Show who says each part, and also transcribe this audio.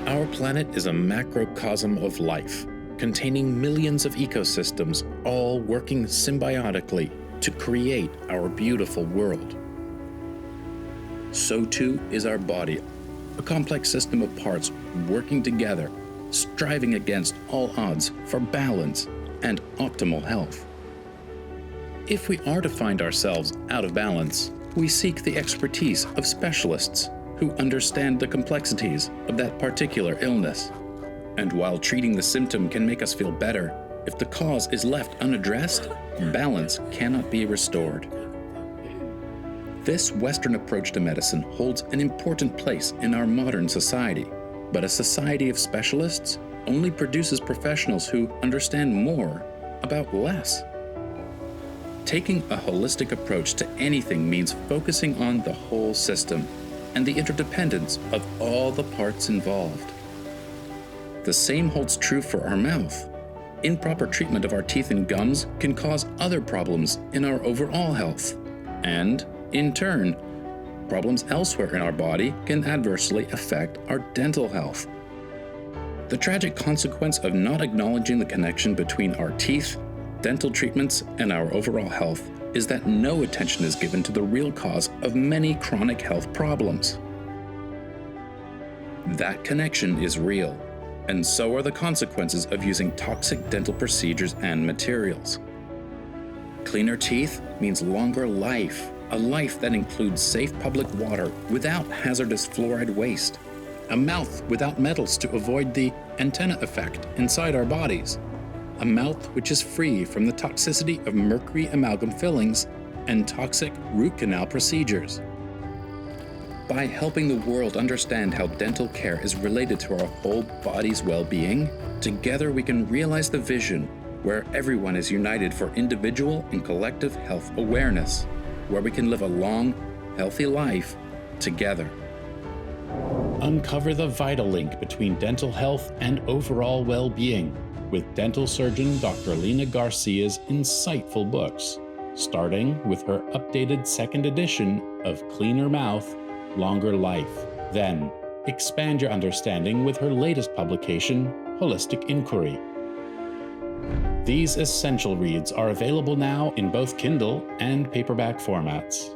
Speaker 1: Our planet is a macrocosm of life, containing millions of ecosystems, all working symbiotically to create our beautiful world. So too is our body, a complex system of parts working together, striving against all odds for balance and optimal health. If we are to find ourselves out of balance, we seek the expertise of specialists who understand the complexities of that particular illness. And while treating the symptom can make us feel better, if the cause is left unaddressed, balance cannot be restored. This Western approach to medicine holds an important place in our modern society, but a society of specialists only produces professionals who understand more about less. Taking a holistic approach to anything means focusing on the whole system and the interdependence of all the parts involved. The same holds true for our mouth. Improper treatment of our teeth and gums can cause other problems in our overall health, and, in turn, problems elsewhere in our body can adversely affect our dental health. The tragic consequence of not acknowledging the connection between our teeth, dental treatments, and our overall health is that no attention is given to the real cause of many chronic health problems. That connection is real, and so are the consequences of using toxic dental procedures and materials. Cleaner teeth means longer life, a life that includes safe public water without hazardous fluoride waste, a mouth without metals to avoid the antenna effect inside our bodies, a mouth which is free from the toxicity of mercury amalgam fillings and toxic root canal procedures. By helping the world understand how dental care is related to our whole body's well-being, together we can realize the vision where everyone is united for individual and collective health awareness, where we can live a long, healthy life together.
Speaker 2: Uncover the vital link between dental health and overall well-being with dental surgeon Dr. Lina Garcia's insightful books, starting with her updated second edition of Cleaner Mouth, Longer Life. Then, expand your understanding with her latest publication, Holistic Inquiry. These essential reads are available now in both Kindle and paperback formats.